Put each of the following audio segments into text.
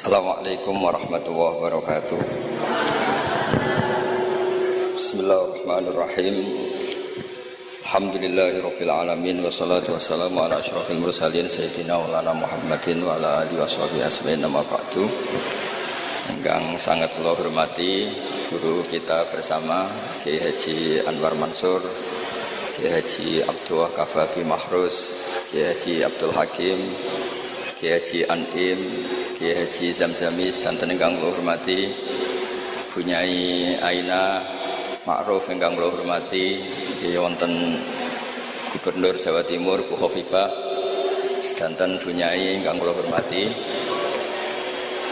Assalamualaikum warahmatullahi wabarakatuh. Bismillahirrahmanirrahim. Alhamdulillahirabbil alamin wassalatu wassalamu ala asyrofil mursalin sayyidina maulana Muhammadin wa ala alihi washabihi ajmain. Amma ba'du. Ingkang sangat kula hormati guru kita bersama Kiai Haji Anwar Mansur, Kiai Haji Abdul Kafabi Mahrus, Kiai Haji Abdul Hakim, Kiai Haji Anim, Kiai Haji Zamzamis, dan ingkang kula hormati Bunyai Aina Ma'ruf ingkang kula hormati nggih wonten Gubernur Jawa Timur Bu Khofifah, sedanten Bunyai ingkang kula hormati.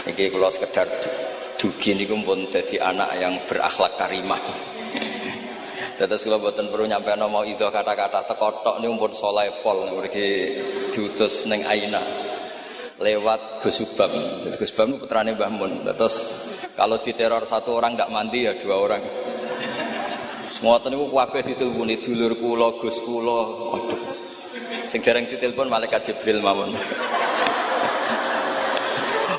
Niki kula sekedar dugi niku pun dadi anak yang berakhlak karimah. Dados kula boten perlu nyampe nama itu kata-kata tekotok niku pun saleh pol mriki diutus ning Aina lewat Gus Subam. Jadi Gus Subam itu putrane Mbah Mun. Terus kalau diteror satu orang tidak mandi ya dua orang. Semua niku kabeh ditelponi dulur kula, Gus kula. Waduh. Sing dereng ditelepon malaikat Jibril mawon.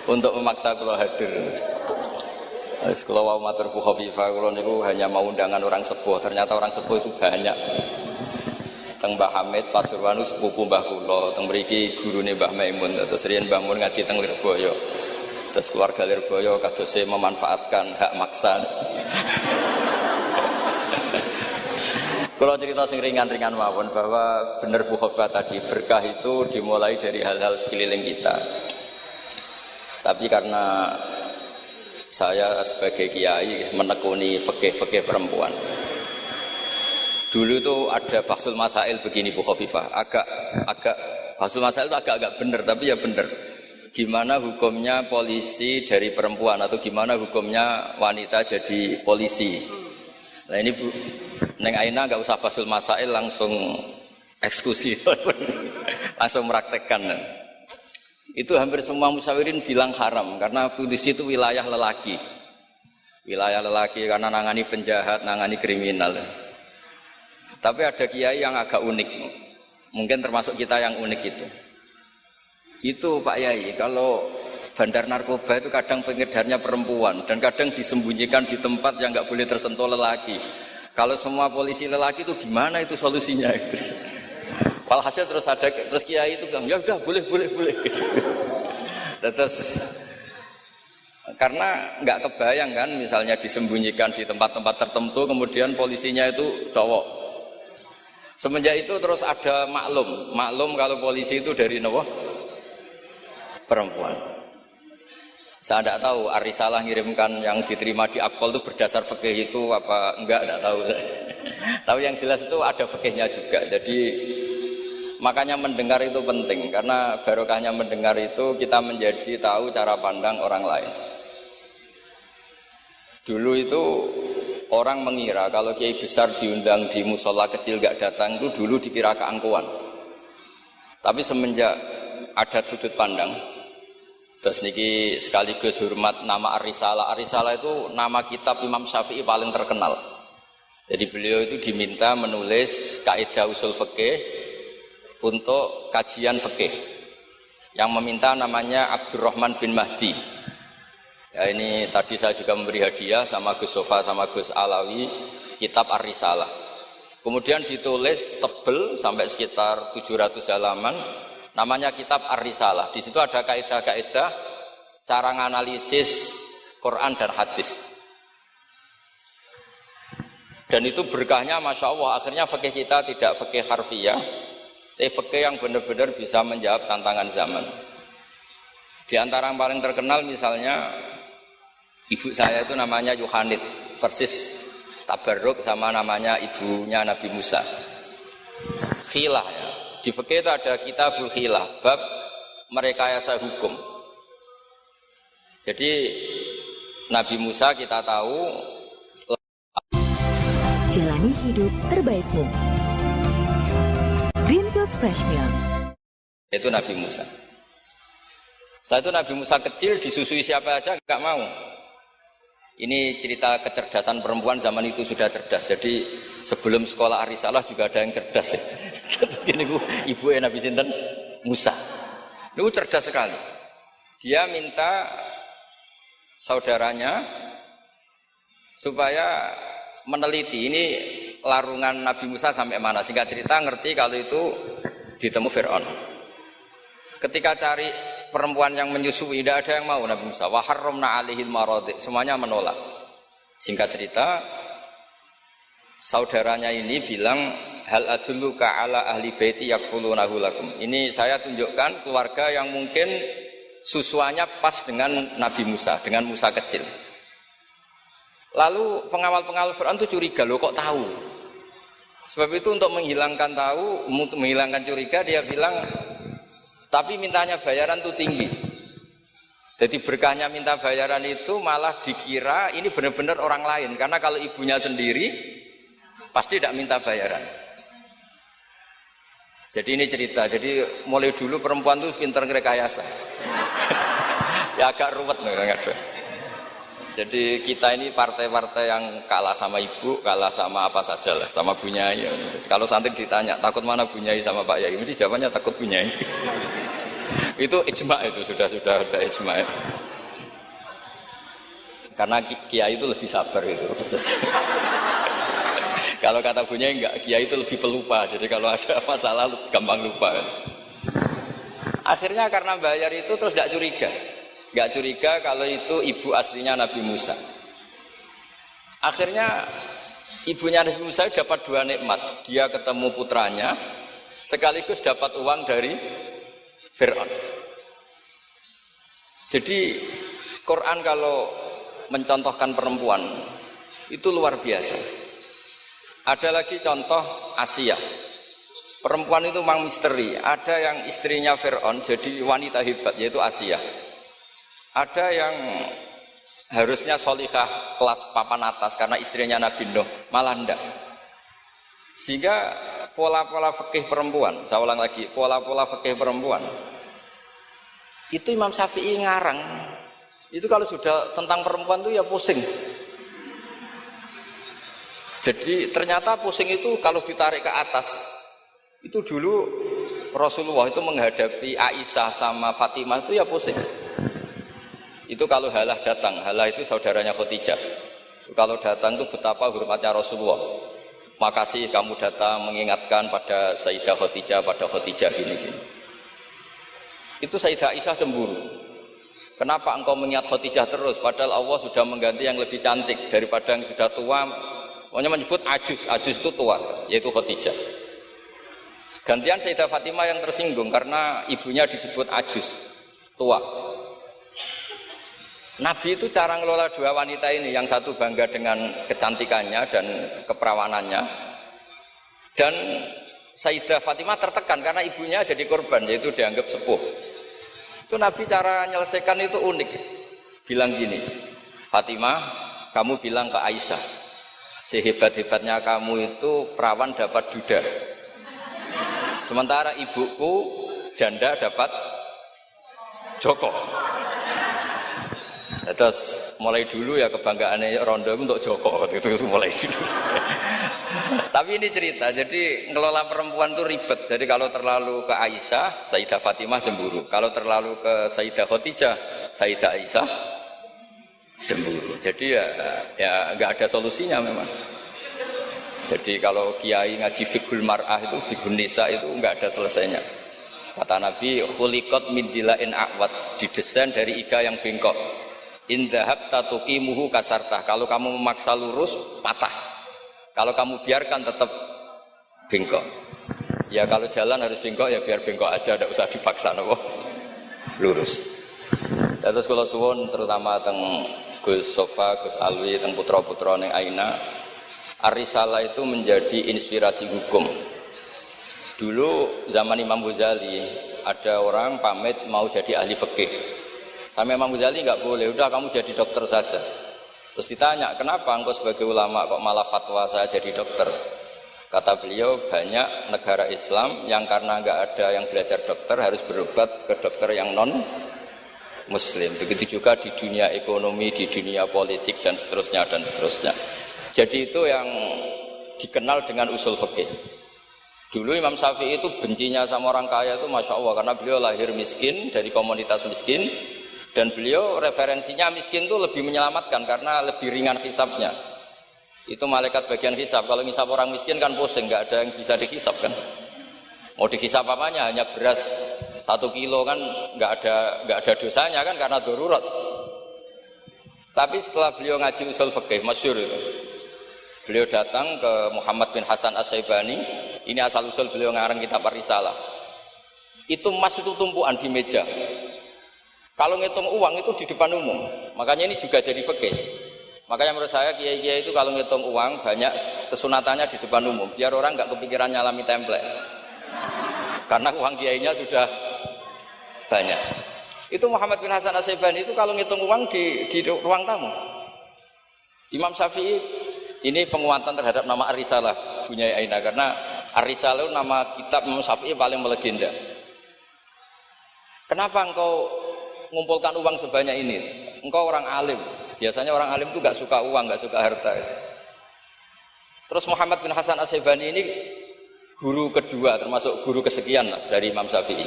Untuk memaksa kula hadir. Wis kula wau matur Bu Khofifah kula niku hanya mau undangan orang sepuh. Ternyata orang sepuh itu banyak. Teng Mbah Hamid Pasuruan sepupu Mbah kula, teng mriki gurune Mbah Maimun, terus riyen Mbah Mun ngaji teng Lirboyo. Terus keluarga Lirboyo kadose memanfaatkan hak maksa. Kalau cerita sing ringan-ringan mawon bahwa benar Bu Khofifah tadi, berkah itu dimulai dari hal-hal sekeliling kita. Tapi karena saya sebagai kiai menekuni fikih-fikih perempuan. Dulu itu ada bahsul masail begini Bu Khofifah, agak bahsul masail itu agak benar, tapi ya benar. Gimana hukumnya polisi dari perempuan atau gimana hukumnya wanita jadi polisi? Nah ini Bu, Neng Aina nggak usah bahsul masail, langsung eksekusi, langsung meraktekkan. Itu hampir semua musyawirin bilang haram karena polisi itu wilayah lelaki, karena nangani penjahat, nangani kriminal. Tapi ada kiai yang agak unik, mungkin termasuk kita yang unik itu. Itu Pak Yai, kalau bandar narkoba itu kadang pengedarnya perempuan dan kadang disembunyikan di tempat yang nggak boleh tersentuh lelaki. Kalau semua polisi lelaki itu gimana itu solusinya? Walhasil terus kiai itu bilang ya udah boleh. Terus karena nggak kebayang kan, misalnya disembunyikan di tempat-tempat tertentu, kemudian polisinya itu cowok. Semenjak itu terus ada maklum kalau polisi itu dari perempuan. Saya tidak tahu Ar-Risalah ngirimkan yang diterima di Akpol itu berdasar fikih itu apa enggak tahu. Tapi yang jelas itu ada fikihnya juga. Jadi makanya mendengar itu penting, karena barokahnya mendengar itu kita menjadi tahu cara pandang orang lain. Dulu itu orang mengira kalau kiai besar diundang di musola kecil gak datang itu dulu dikira keangkuhan. Tapi semenjak ada sudut pandang, terus niki sekaligus hormat nama Ar-Risalah. Ar-Risalah itu nama kitab Imam Syafi'i paling terkenal. Jadi beliau itu diminta menulis kaidah usul fikih untuk kajian fikih. Yang meminta namanya Abdurrahman bin Mahdi. Ya ini tadi saya juga memberi hadiah sama Gus Sofa sama Gus Alawi kitab Ar-Risalah. Kemudian ditulis tebel sampai sekitar 700 halaman, namanya kitab Ar-Risalah. Di situ ada kaidah-kaidah cara menganalisis Quran dan hadis. Dan itu berkahnya Masya Allah, akhirnya fikih kita tidak fikih harfiah, tapi fikih yang benar-benar bisa menjawab tantangan zaman. Di antara yang paling terkenal misalnya ibu saya itu namanya Yohanit, persis tabarruk sama namanya ibunya Nabi Musa. Khilah ya. Di fikih itu ada kitabul khilah, bab merekayasa hukum. Jadi Nabi Musa kita tahu jalani hidup terbaikmu. Greenfields Fresh Milk. Itu Nabi Musa. Setelah itu Nabi Musa kecil disusui siapa aja enggak mau. Ini cerita kecerdasan perempuan zaman itu sudah cerdas. Jadi sebelum sekolah Ar-Risalah juga ada yang cerdas ya. Terus gini ibu Nabi sinten Musa. Itu cerdas sekali. Dia minta saudaranya supaya meneliti ini larungan Nabi Musa sampai mana. Singkat cerita ngerti kalau itu ditemu Fir'aun. Ketika cari perempuan yang menyusui, tidak ada yang mau Nabi Musa. Wa harramna 'alaihil maradi, semuanya menolak. Singkat cerita, saudaranya ini bilang, hal adulluka ala ahli baiti yakfulunahu lakum. Ini saya tunjukkan keluarga yang mungkin susuannya pas dengan Nabi Musa, dengan Musa kecil. Lalu pengawal-pengawal Fir'aun itu curiga, loh kok tahu? Sebab itu untuk menghilangkan curiga, dia bilang, tapi mintanya bayaran itu tinggi. Jadi berkahnya minta bayaran itu malah dikira ini benar-benar orang lain. Karena kalau ibunya sendiri, pasti tidak minta bayaran. Jadi ini cerita, jadi mulai dulu perempuan itu pintar ngerekayasa. Ya agak ruwet nih. Jadi kita ini partai-partai yang kalah sama ibu, kalah sama apa saja lah, sama Bu Nyai. Kalau santri ditanya, takut mana Bu Nyai sama Pak Yai? Mesti jawabannya takut Bu Nyai. Itu ijma, itu sudah ada ijma. Karena kiai itu lebih sabar itu. Kalau kata Bu Nyai enggak, kiai itu lebih pelupa. Jadi kalau ada masalah gampang lupa. Akhirnya karena bayar itu terus enggak curiga. Enggak curiga kalau itu ibu aslinya Nabi Musa. Akhirnya ibunya Nabi Musa dapat dua nikmat. Dia ketemu putranya, sekaligus dapat uang dari Fir'aun. Jadi Quran kalau mencontohkan perempuan itu luar biasa. Ada lagi contoh Asia. Perempuan itu memang misteri. Ada yang istrinya Fir'aun jadi wanita hebat, yaitu Asia. Ada yang harusnya solihah kelas papan atas karena istrinya Nabi Nuh, malah enggak. Sehingga pola-pola fikih perempuan, saya ulang lagi, pola-pola fikih perempuan itu Imam Syafi'i ngarang. Itu kalau sudah tentang perempuan itu ya pusing. Jadi ternyata pusing itu kalau ditarik ke atas. Itu dulu Rasulullah itu menghadapi Aisyah sama Fatimah itu ya pusing. Itu kalau Halah datang, Halah itu saudaranya Khadijah. Kalau datang itu betapa hormatnya Rasulullah. Makasih kamu datang mengingatkan pada Sayyidah Khadijah, pada Khadijah gini-gini. Itu Sayyidah Aisyah cemburu. Kenapa engkau mengingat Khadijah terus? Padahal Allah sudah mengganti yang lebih cantik daripada yang sudah tua. Pokoknya menyebut ajus itu tua, yaitu Khadijah. Gantian Sayyidah Fatimah yang tersinggung karena ibunya disebut ajus, tua. Nabi itu cara ngelola dua wanita ini, yang satu bangga dengan kecantikannya dan keperawanannya, dan Sayyidah Fatimah tertekan karena ibunya jadi korban, yaitu dianggap sepuh. Itu Nabi cara menyelesaikan itu unik. Bilang gini, Fatimah, kamu bilang ke Aisyah, sehebat-hebatnya kamu itu perawan dapat duda. Sementara ibuku janda dapat joko. Terus mulai dulu ya kebanggaannya Rondo untuk Joko itu mulai dulu. Tapi ini cerita, jadi ngelola perempuan itu ribet. Jadi kalau terlalu ke Aisyah, Sayyidah Fatimah cemburu. Kalau terlalu ke Sayyidah Khadijah, Sayyidah Aisyah cemburu. Jadi ya nggak ada solusinya memang. Jadi kalau kiai ngaji fiqhul mar'ah itu, fiqhun nisa itu nggak ada selesainya. Kata Nabi, khuliqat min dila'in a'wad, didesain dari iga yang bengkok. In dhahabta tuqimuhu kasartah. Kalau kamu memaksa lurus, patah. Kalau kamu biarkan tetap bengkok. Ya kalau jalan harus bengkok, ya biar bengkok aja, tidak usah dipaksa nopo lurus. Terus kalau suwon terutama teng Gus Sofa, Gus Alwi, teng putra-putra ning Aina, Ar-Risalah itu menjadi inspirasi hukum. Dulu zaman Imam Ghazali ada orang pamit mau jadi ahli fikih. Sama Imam Ghazali enggak boleh, udah kamu jadi dokter saja. Terus ditanya, kenapa engkau sebagai ulama kok malah fatwa saya jadi dokter? Kata beliau, banyak negara Islam yang karena enggak ada yang belajar dokter harus berobat ke dokter yang non Muslim. Begitu juga di dunia ekonomi, di dunia politik dan seterusnya dan seterusnya. Jadi itu yang dikenal dengan usul fikih. Dulu Imam Syafi'i itu bencinya sama orang kaya itu Masya Allah, karena beliau lahir miskin dari komunitas miskin. Dan beliau referensinya miskin itu lebih menyelamatkan karena lebih ringan hisabnya. Itu malaikat bagian hisab. Kalau ngisab orang miskin kan pusing, nggak ada yang bisa dihisab kan. Mau dihisab apanya? Hanya beras 1 kilo kan nggak ada dosanya kan karena darurat. Tapi setelah beliau ngaji usul fikih masyhur itu, beliau datang ke Muhammad bin Hasan As-Syaibani. Ini asal usul beliau ngarang kitab Ar-Risalah. Itu emas itu tumpuan di meja. Kalau ngitung uang itu di depan umum. Makanya ini juga jadi fikih. Makanya menurut saya kiai-kiai itu kalau ngitung uang banyak kesunatannya di depan umum. Biar orang nggak kepikiran nyalami template. Karena uang kiainya sudah banyak. Itu Muhammad bin Hasan As-Syaibani itu kalau ngitung uang di ruang tamu. Imam Syafi'i ini penguatan terhadap nama Ar-Risalah punya Aina karena Ar-Risalah itu nama kitab Imam Syafi'i paling melegenda. Kenapa engkau mengumpulkan uang sebanyak ini? Engkau orang alim. Biasanya orang alim itu gak suka uang, gak suka harta. Terus Muhammad bin Hasan As-Syaibani ini guru kedua, termasuk guru kesekian lah, dari Imam Syafi'i.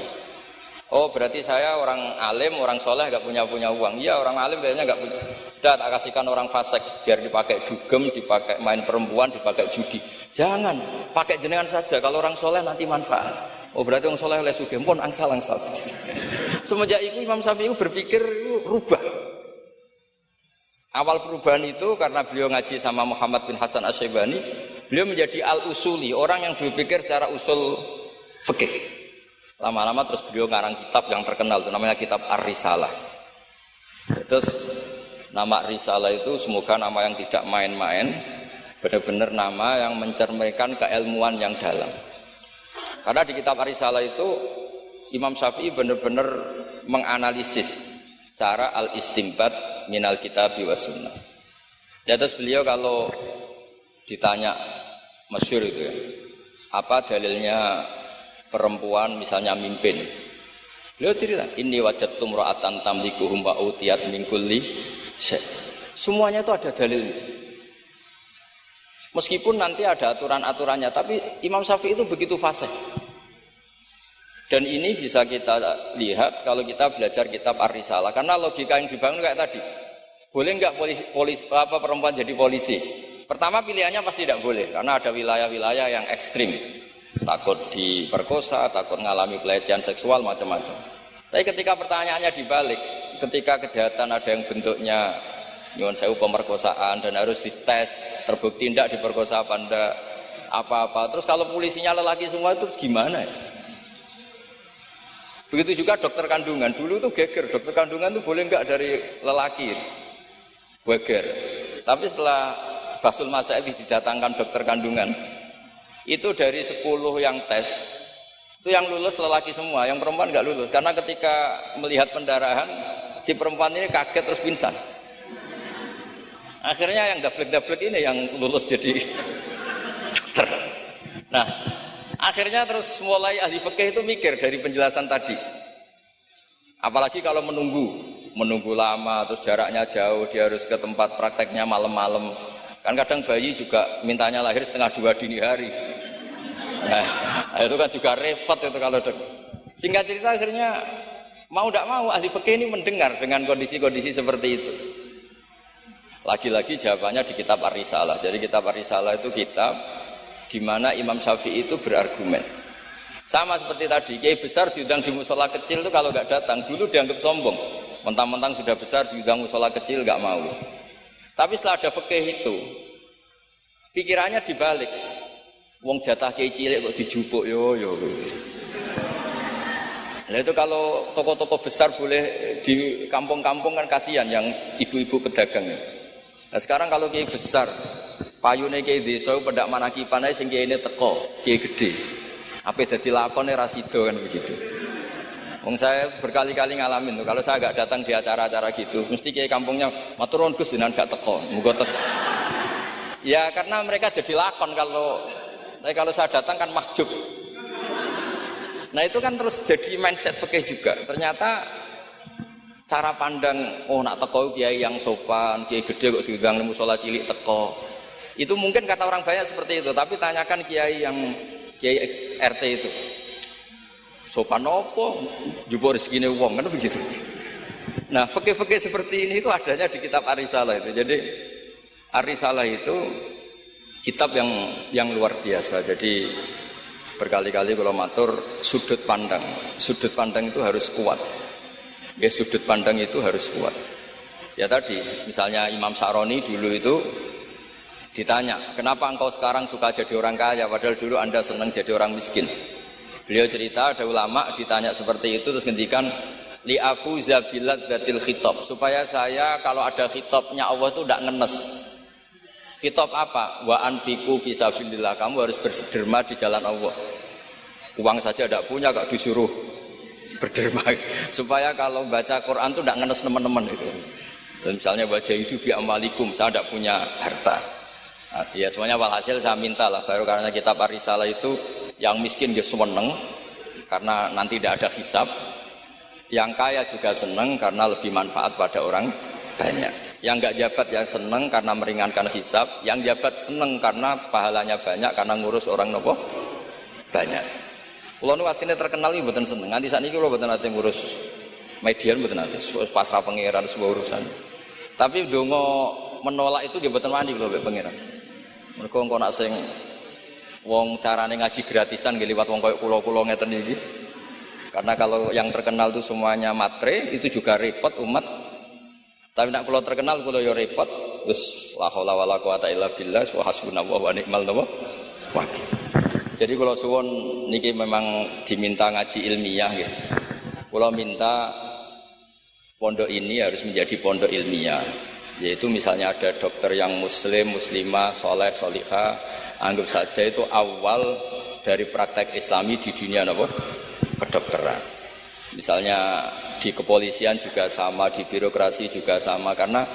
Oh berarti saya orang alim, orang soleh gak punya uang. Iya orang alim biasanya gak punya. Sudah tak kasihkan orang fasik biar dipakai dugem, dipakai main perempuan, dipakai judi. Jangan, pakai jenengan saja. Kalau orang soleh nanti manfaat. Oh berarti orang soleh oleh sugih pun angsal. Semenjak itu Imam Syafi'i berpikir rubah. Awal perubahan itu karena beliau ngaji sama Muhammad bin Hasan As-Syaibani, beliau menjadi al-usuli, orang yang berpikir secara usul fikih. Lama-lama terus beliau ngarang kitab yang terkenal itu namanya kitab Ar-Risalah. Terus nama Risalah itu semoga nama yang tidak main-main, benar-benar nama yang mencerminkan keilmuan yang dalam. Karena di kitab Ar-Risalah itu Imam Syafi'i benar-benar menganalisis cara al-istimbat minal kitabi was sunnah. Dan terus beliau kalau ditanya masyhur itu ya, apa dalilnya perempuan misalnya mimpin? Beliau cerita, inni wajadtum ra'atan tamlikuhum wa utiyat min kulli syai'. Semuanya itu ada dalilnya. Meskipun nanti ada aturan-aturannya, tapi Imam Syafi'i itu begitu fasih. Dan ini bisa kita lihat kalau kita belajar kitab Ar-Risalah. Karena logika yang dibangun kayak tadi. Boleh nggak perempuan jadi polisi? Pertama pilihannya pasti tidak boleh. Karena ada wilayah-wilayah yang ekstrim. Takut diperkosa, takut mengalami pelecehan seksual, macam-macam. Tapi ketika pertanyaannya dibalik, ketika kejahatan ada yang bentuknya nyuwun sewu pemerkosaan dan harus dites, terbukti tidak diperkosa apa enggak, apa-apa. Terus kalau polisinya lelaki semua itu gimana ya? Begitu juga dokter kandungan. Dulu itu geger, dokter kandungan itu boleh enggak dari lelaki? Geger. Tapi setelah Basul Masail didatangkan dokter kandungan, itu dari 10 yang tes, itu yang lulus lelaki semua, yang perempuan enggak lulus. Karena ketika melihat pendarahan, si perempuan ini kaget terus pingsan. Akhirnya yang dablek-dablek ini yang lulus jadi dokter. Nah, akhirnya terus mulai ahli fikih itu mikir dari penjelasan tadi. Apalagi kalau menunggu lama, terus jaraknya jauh, dia harus ke tempat prakteknya malam-malam. Kan kadang bayi juga mintanya lahir 1:30 dini hari. Nah, itu kan juga repot itu kalau singkat cerita akhirnya mau tidak mau ahli fikih ini mendengar dengan kondisi-kondisi seperti itu. Lagi-lagi jawabannya di kitab Ar-Risalah. Jadi kitab Ar-Risalah itu kitab di mana Imam Syafi'i itu berargumen. Sama seperti tadi, kiai besar diundang di musola kecil itu kalau nggak datang, dulu dianggap sombong. Mentang-mentang sudah besar diundang musola kecil nggak mau. Tapi setelah ada fikih itu, pikirannya dibalik. Wong jatah kiai cilik kok dijupuk yo. Nah itu kalau toko-toko besar boleh di kampung-kampung kan kasihan yang ibu-ibu pedagang. Nah sekarang kalau kiai besar, payune kiai desa pendak manakipan ae sing kiyaine teko, kiai gede. Apa dadi lakone ra sida kan begitu. Wong saya berkali-kali ngalamin tuh, kalau saya enggak datang di acara-acara gitu, mesti kiai kampungnya matur nuwun Gus jenengan gak teko, muga teko. Ya karena mereka jadi lakon kalau saya datang kan mahjub. Nah itu kan terus jadi mindset fikih juga. Ternyata cara pandang, oh nak teko kiai yang sopan, kiai gede kok diundang nang musala cilik teko. Itu mungkin kata orang banyak seperti itu, tapi tanyakan kiai yang kiai RT itu. Sopan opo? Njupuk rezekine wong kan begitu. Nah, fikih-fikih seperti ini itu adanya di kitab Ar-Risalah itu. Jadi Ar-Risalah itu kitab yang luar biasa. Jadi berkali-kali kalau matur sudut pandang itu harus kuat. Ya, sudut pandang itu harus kuat. Ya tadi, misalnya Imam Sa'roni dulu itu ditanya, kenapa engkau sekarang suka jadi orang kaya, padahal dulu Anda senang jadi orang miskin. Beliau cerita, ada ulama ditanya seperti itu, terus ngendikan, li'afuza biladzatil khitab, supaya saya kalau ada khitabnya Allah itu tidak ngenes. Khitab apa? Wa anfiqu fisabilillah, kamu harus berderma di jalan Allah. Uang saja tidak punya, kok disuruh berderma, supaya kalau baca Quran itu tidak ngenes teman-teman itu. Dan misalnya baca itu bi amalikum, saya tidak punya harta. Nah, ya semuanya walhasil saya minta lah, baru karena kitab Ar-Risalah itu yang miskin dia seneng karena nanti tidak ada hisab, yang kaya juga seneng karena lebih manfaat pada orang banyak. Yang enggak jabat ya seneng karena meringankan hisab, yang jabat seneng karena pahalanya banyak karena ngurus orang nopo banyak. Kulo nu asline terkenal iki mboten seneng. Nganti sakniki kulo mboten nate ngurus median, mboten nate pasrah pangeran sebuah urusan. Tapi donga menolak itu nggih mboten wani kulo mbek pangeran. Mergo engko nak sing wong carane ngaji gratisan nggih liwat wong koyo kula-kula ngeten iki. Karena kalau yang terkenal itu semuanya matre, itu juga repot umat. Tapi nak kula terkenal kula ya repot. Wis la haula wala quwata illa billah wa hasbunallahu wa ni'mal wakil. Jadi kalau suwon niki memang diminta ngaji ilmiah ya. Kalau minta pondok ini harus menjadi pondok ilmiah. Yaitu misalnya ada dokter yang muslim, muslimah, soleh, solihah, anggap saja itu awal dari praktek islami di dunia apa? Kedokteran. Misalnya di kepolisian juga sama, di birokrasi juga sama, karena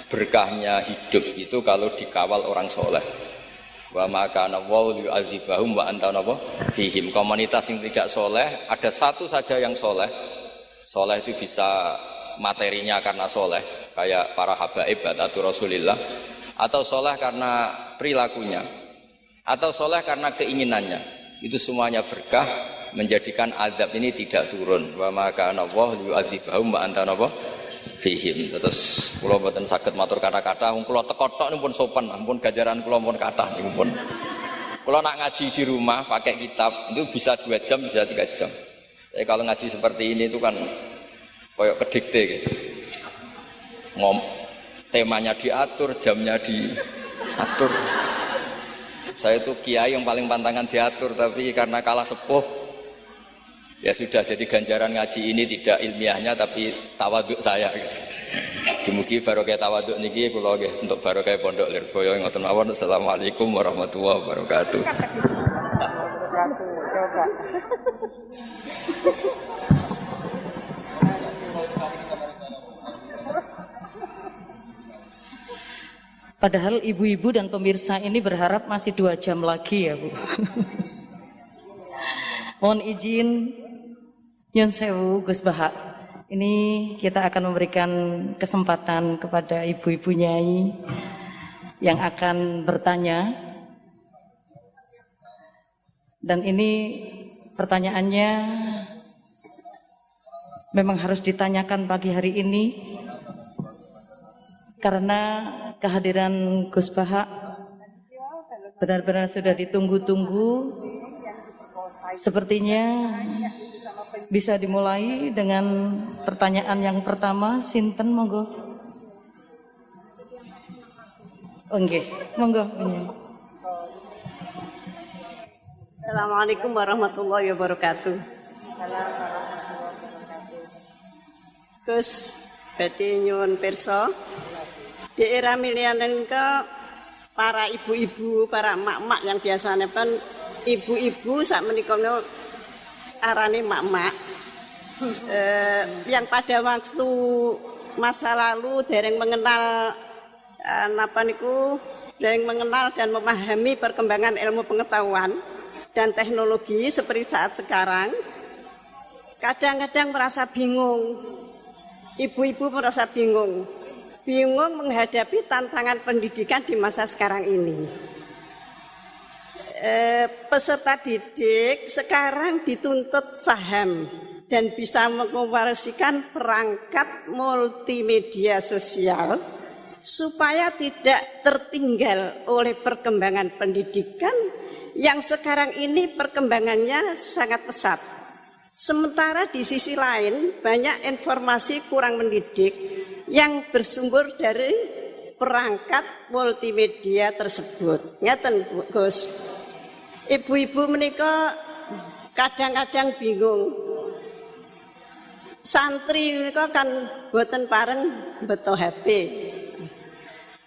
berkahnya hidup itu kalau dikawal orang soleh. Wa maka nawau yu'adzibahum wa anta napa fihim. Komunitas yang tidak soleh, ada satu saja yang soleh. Soleh itu bisa materinya karena soleh, kayak para habaib atau Rasulillah, atau soleh karena perilakunya, atau soleh karena keinginannya. Itu semuanya berkah, menjadikan azab ini tidak turun. Wa maka nawau yu'adzibahum wa anta napa fihim. Terus kula mboten saged matur kata-kata, wong kula teko tok pun sopan, ampun ganjaran kula pun kathah niku pun. Kula nak ngaji di rumah pakai kitab itu bisa 2 jam, bisa 3 jam. Tapi kalau ngaji seperti ini itu kan koyok kedikte gitu. Temanya diatur, jamnya diatur. Saya itu kiai yang paling pantangan diatur, tapi karena kalah sepuh ya sudah, jadi ganjaran ngaji ini tidak ilmiahnya tapi tawaduk saya gitu. Dimugi barokah tawaduk niki kula nggih untuk barokah Pondok Lirboyo ngoten mawon. Assalamualaikum warahmatullahi wabarakatuh. Padahal ibu-ibu dan pemirsa ini berharap masih 2 jam lagi ya Bu. Mohon izin Nyun Sewu Gus Baha. Ini kita akan memberikan kesempatan kepada ibu-ibu nyai yang akan bertanya. Dan ini pertanyaannya memang harus ditanyakan pagi hari ini karena kehadiran Gus Baha benar-benar sudah ditunggu-tunggu. Sepertinya bisa dimulai dengan pertanyaan yang pertama. Sinten monggo. Nggih, monggo. Assalamualaikum warahmatullahi wabarakatuh. Gus badhe nyuwun pirsa, di era milenial ke para ibu-ibu, para emak-emak yang biasanya kan ibu-ibu sak menika arane emak-emak yang pada waktu masa lalu dereng mengenal dereng mengenal dan memahami perkembangan ilmu pengetahuan dan teknologi seperti saat sekarang, kadang-kadang merasa bingung. Ibu-ibu merasa bingung menghadapi tantangan pendidikan di masa sekarang ini. Peserta didik sekarang dituntut paham dan bisa mengoperasikan perangkat multimedia sosial supaya tidak tertinggal oleh perkembangan pendidikan yang sekarang ini perkembangannya sangat pesat. Sementara di sisi lain banyak informasi kurang mendidik yang bersumber dari perangkat multimedia tersebut. Ngeten Gus. Ibu-ibu menika kadang-kadang bingung. Santri menika kan boten pareng beto HP.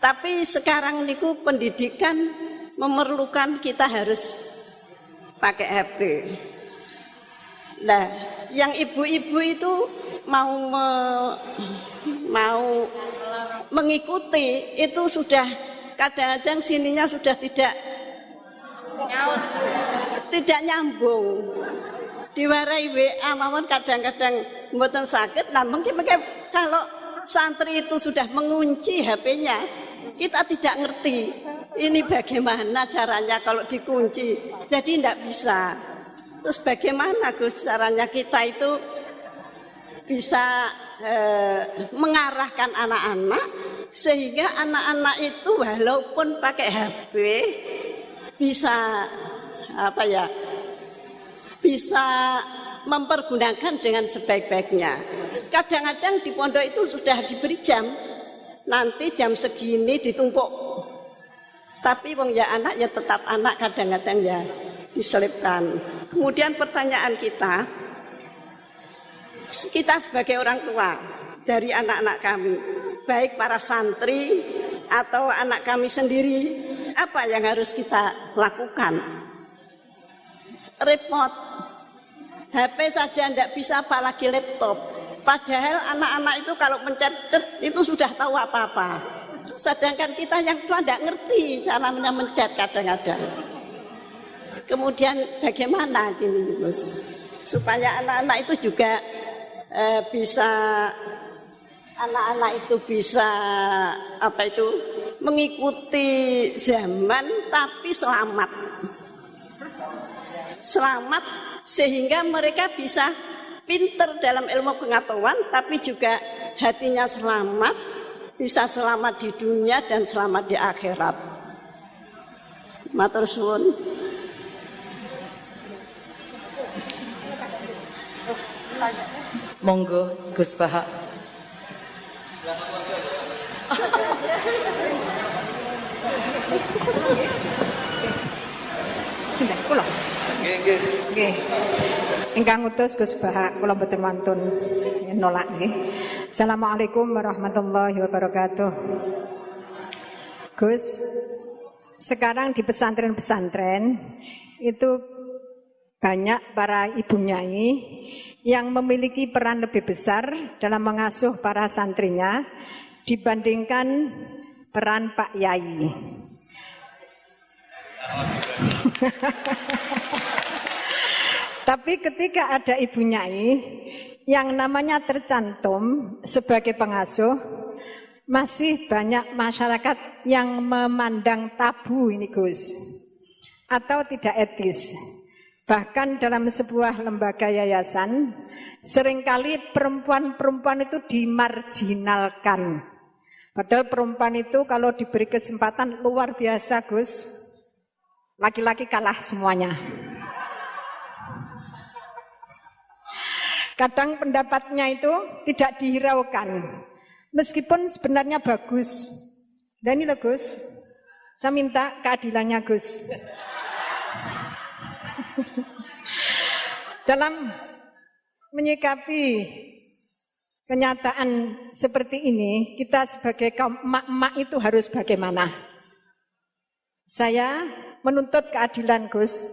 Tapi sekarang niku pendidikan memerlukan kita harus pakai HP. Nah, yang ibu-ibu itu mau mengikuti itu sudah kadang-kadang sininya sudah tidak nyambung. Diwarai WA mawon kadang-kadang mboten saged, nah mungkin kalau santri itu sudah mengunci HP-nya, kita tidak ngerti ini bagaimana caranya kalau dikunci, jadi tidak bisa. Terus bagaimana Gus caranya kita itu bisa mengarahkan anak-anak sehingga anak-anak itu walaupun pakai HP bisa bisa mempergunakan dengan sebaik-baiknya. Kadang-kadang di pondok itu sudah diberi jam, nanti jam segini ditumpuk. Tapi wong ya anak ya tetap anak, kadang-kadang ya diselipkan. Kemudian pertanyaan kita sebagai orang tua dari anak-anak kami, baik para santri atau anak kami sendiri, apa yang harus kita lakukan? Repot, HP saja tidak bisa apalagi laptop. Padahal anak-anak itu kalau mencet itu sudah tahu apa-apa. Sedangkan kita yang tua tidak ngerti caranya mencet kadang-kadang. Kemudian bagaimana gini Gus, supaya anak-anak itu juga bisa mengikuti zaman tapi selamat sehingga mereka bisa pinter dalam ilmu pengetahuan tapi juga hatinya selamat, bisa selamat di dunia dan selamat di akhirat. Matur suwun. Monggo Gus Bahak. Sinten kula? Nggih. Ingkang utus Gus Bahak kula mboten wantun nolak nggih. Assalamualaikum warahmatullahi wabarakatuh. Gus, sekarang di pesantren-pesantren itu banyak para ibu nyai yang memiliki peran lebih besar dalam mengasuh para santrinya dibandingkan peran Pak Yai. Tapi ketika ada ibu nyai yang namanya tercantum sebagai pengasuh, masih banyak masyarakat yang memandang tabu ini Gus, atau tidak etis. Bahkan dalam sebuah lembaga yayasan, seringkali perempuan-perempuan itu dimarginalkan. Padahal perempuan itu kalau diberi kesempatan luar biasa Gus, laki-laki kalah semuanya. Kadang pendapatnya itu tidak dihiraukan, meskipun sebenarnya bagus. Dan ini loh Gus, saya minta keadilannya Gus. Dalam menyikapi kenyataan seperti ini, kita sebagai kaum emak-emak itu harus bagaimana? Saya menuntut keadilan Gus,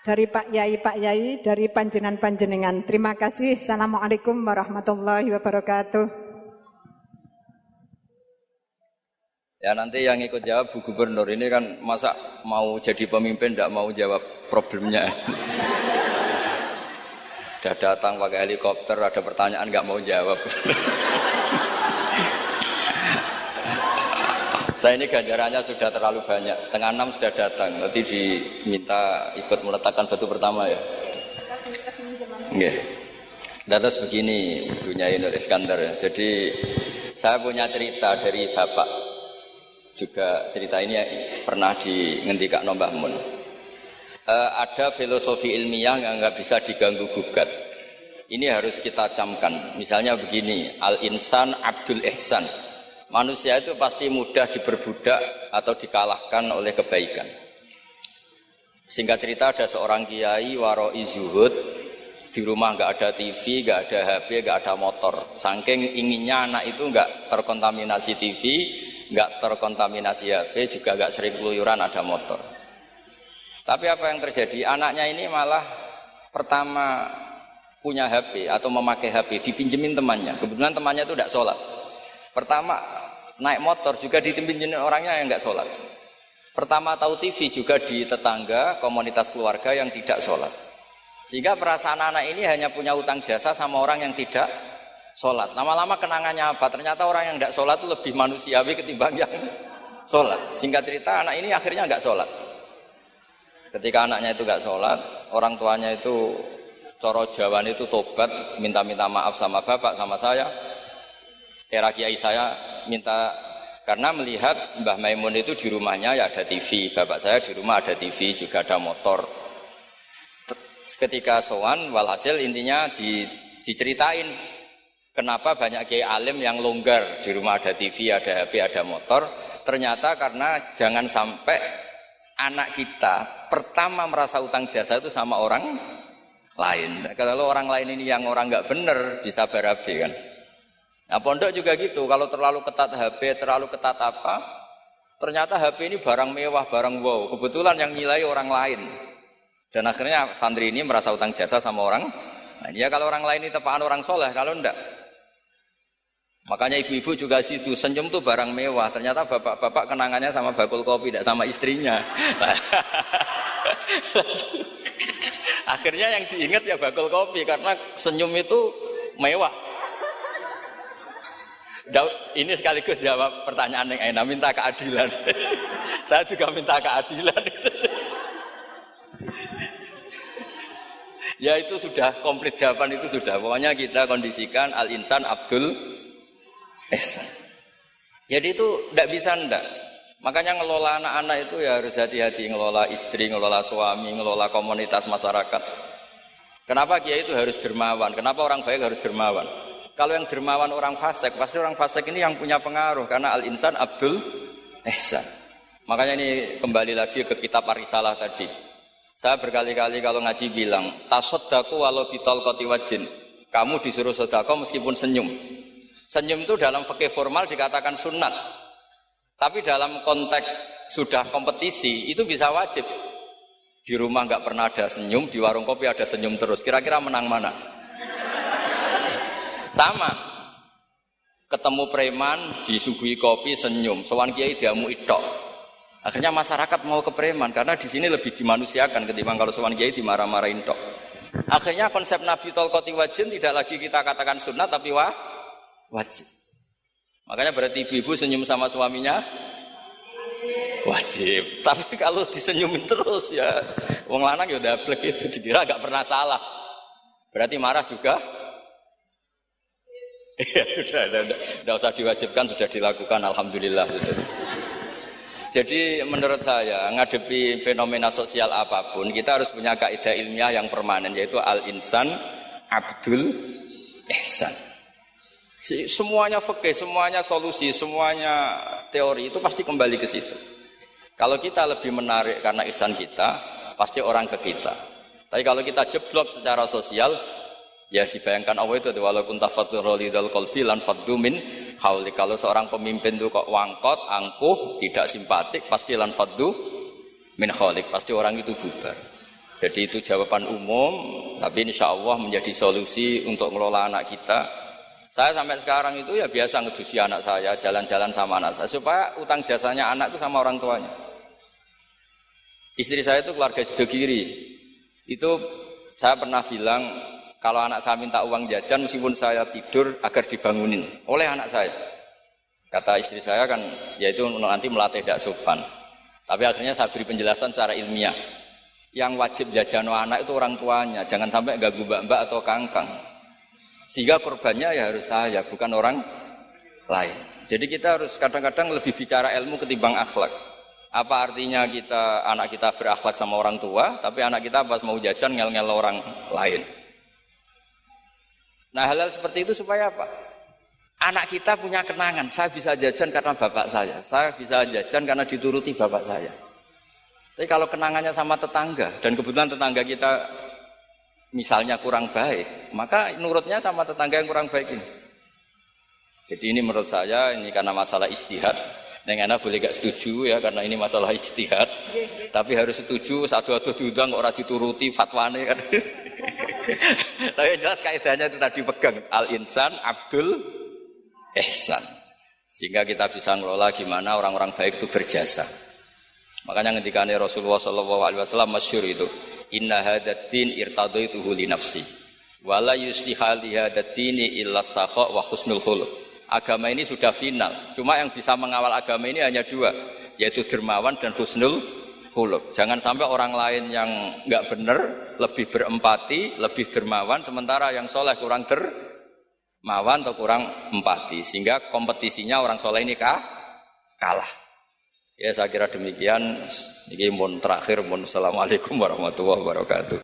dari Pak Yai, dari panjenengan-panjenengan. Terima kasih. Assalamualaikum warahmatullahi wabarakatuh. Ya nanti yang ikut jawab Bu Gubernur ini kan masa mau jadi pemimpin tidak mau jawab problemnya. Sudah datang pakai helikopter, ada pertanyaan nggak mau jawab. Saya ini ganjarannya sudah terlalu banyak, 5:30 sudah datang, nanti diminta ikut meletakkan batu pertama ya. Nggih. Terus begini, Bu Nyai Nur Iskandar. Jadi saya punya cerita dari Bapak. Juga cerita ini pernah ngendikak Mbah Mun. Ada filosofi ilmiah yang nggak bisa diganggu gugat. Ini harus kita camkan. Misalnya begini, al-insan abdul ihsan. Manusia itu pasti mudah diperbudak atau dikalahkan oleh kebaikan. Singkat cerita ada seorang kiai waroi zuhud. Di rumah nggak ada TV, nggak ada HP, nggak ada motor. Saking inginnya anak itu nggak terkontaminasi TV, nggak terkontaminasi HP, juga nggak sering keluyuran ada motor. Tapi apa yang terjadi? Anaknya ini malah pertama punya HP atau memakai HP dipinjemin temannya. Kebetulan temannya itu nggak sholat. Pertama naik motor juga dipinjemin orangnya yang nggak sholat. Pertama tahu TV juga di tetangga, komunitas keluarga yang tidak sholat. Sehingga perasaan anak ini hanya punya utang jasa sama orang yang tidak sholat. Lama-lama kenangannya apa? Ternyata orang yang tidak sholat itu lebih manusiawi ketimbang yang sholat. Singkat cerita anak ini akhirnya nggak sholat. Ketika anaknya itu nggak sholat, orang tuanya itu coro Jawa itu tobat, minta maaf sama bapak, sama saya. Era kiai saya minta, karena melihat Mbah Maimun itu di rumahnya ya ada TV, bapak saya di rumah ada TV, juga ada motor. Ketika sowan, walhasil intinya diceritain kenapa banyak kiai alim yang longgar di rumah ada TV, ada HP, ada motor. Ternyata karena jangan sampai anak kita pertama merasa utang jasa itu sama orang lain. Kalau orang lain ini yang orang nggak bener bisa berabe kan. Nah pondok juga gitu. Kalau terlalu ketat HP, terlalu ketat apa, ternyata HP ini barang mewah, barang wow. Kebetulan yang nilai orang lain. Dan akhirnya santri ini merasa utang jasa sama orang. Nah, ya kalau orang lain ini tepaan orang soleh, kalau enggak. Makanya ibu-ibu juga situ, senyum tuh barang mewah. Ternyata bapak-bapak kenangannya sama bakul kopi, tidak sama istrinya. Akhirnya yang diingat ya bakul kopi, karena senyum itu mewah. Ini sekaligus jawab pertanyaan yang enak, minta keadilan. Saya juga minta keadilan. Ya itu sudah komplit jawaban itu sudah. Pokoknya kita kondisikan al-insan abdul ihsan. Jadi itu tidak bisa ndak. Makanya ngelola anak-anak itu ya harus hati-hati, ngelola istri, ngelola suami, ngelola komunitas masyarakat. Kenapa kiai itu harus dermawan? Kenapa orang baik harus dermawan? Kalau yang dermawan orang fasik, pasti orang fasik ini yang punya pengaruh karena al-insan abdul ihsan. Makanya ini kembali lagi ke kitab Ar-Risalah tadi. Saya berkali-kali kalau ngaji bilang, tasodaku walau bitolkoti wajin. Kamu disuruh sodako meskipun senyum. Senyum itu dalam fikih formal dikatakan sunat. Tapi dalam konteks sudah kompetisi, itu bisa wajib. Di rumah nggak pernah ada senyum, di warung kopi ada senyum terus. Kira-kira menang mana? Sama. Ketemu preman, disuguhi kopi, senyum. Sowan kiai diamu itok. Akhirnya masyarakat mau ke preman karena di sini lebih dimanusiakan ketimbang kalau sowan kiai dimarah-marahin tok. Akhirnya konsep Nabi tolkoti wajin tidak lagi kita katakan sunat tapi wajib. Makanya berarti ibu-ibu senyum sama suaminya wajib. Tapi kalau disenyumin terus ya wong lanang ya dablek itu dikira enggak pernah salah. Berarti marah juga. Ya sudah, enggak usah diwajibkan, sudah dilakukan alhamdulillah gitu. Jadi menurut saya ngadepi fenomena sosial apapun kita harus punya kaidah ilmiah yang permanen yaitu al-insan abdul ihsan. Semuanya fikih, semuanya solusi, semuanya teori itu pasti kembali ke situ. Kalau kita lebih menarik karena ihsan kita, pasti orang ke kita. Tapi kalau kita jeblok secara sosial, ya dibayangkan Allah itu walau kunta faturolidal qalbi lan faddu min haulik. Kalau seorang pemimpin itu kok wangkot, angkuh, tidak simpatik, pasti lan faddu min haulik, pasti orang itu bubar. Jadi itu jawaban umum, tapi insya Allah menjadi solusi untuk ngelola anak kita. Saya sampai sekarang itu ya biasa ngedusi anak saya, jalan-jalan sama anak saya, supaya utang jasanya anak itu sama orang tuanya. Istri saya itu keluarga Sidogiri. Itu saya pernah bilang, kalau anak saya minta uang jajan, meskipun saya tidur agar dibangunin oleh anak saya. Kata istri saya kan, yaitu nanti melatih tidak sopan. Tapi akhirnya saya beri penjelasan secara ilmiah. Yang wajib jajan anak itu orang tuanya, jangan sampai ganggu mbak-mbak atau kangkang. Sehingga korbannya ya harus saya, bukan orang lain. Jadi kita harus kadang-kadang lebih bicara ilmu ketimbang akhlak. Apa artinya anak kita berakhlak sama orang tua, tapi anak kita pas mau jajan ngel-ngel orang lain. Nah, hal-hal seperti itu supaya apa? Anak kita punya kenangan, saya bisa jajan karena bapak saya bisa jajan karena dituruti bapak saya. Tapi kalau kenangannya sama tetangga, dan kebetulan tetangga kita misalnya kurang baik, maka nurutnya sama tetangga yang kurang baik ini. Jadi ini menurut saya, ini karena masalah ijtihad. Neng ana boleh gak setuju ya, karena ini masalah ijtihad. Tapi harus setuju, satu-satu diundang kok ora dituruti fatwane kan. Tapi jelas kaidahnya itu tadi pegang. Al-insan abdul ihsan. Sehingga kita bisa ngelola gimana orang-orang baik itu berjasa. Makanya ngendikane Rasulullah SAW masyhur itu, inna hadzal-din irtadaituhu li nafsi wala yusliha li hadzal-dini illa sakha wa husnul khuluq. Agama ini sudah final. Cuma yang bisa mengawal agama ini hanya dua, yaitu dermawan dan husnul khuluq. Jangan sampai orang lain yang enggak benar lebih berempati, lebih dermawan, sementara yang soleh kurang dermawan atau kurang empati, sehingga kompetisinya orang soleh ini kalah. Ya saya kira demikian. Ini mohon terakhir, mohon assalamualaikum warahmatullahi wabarakatuh.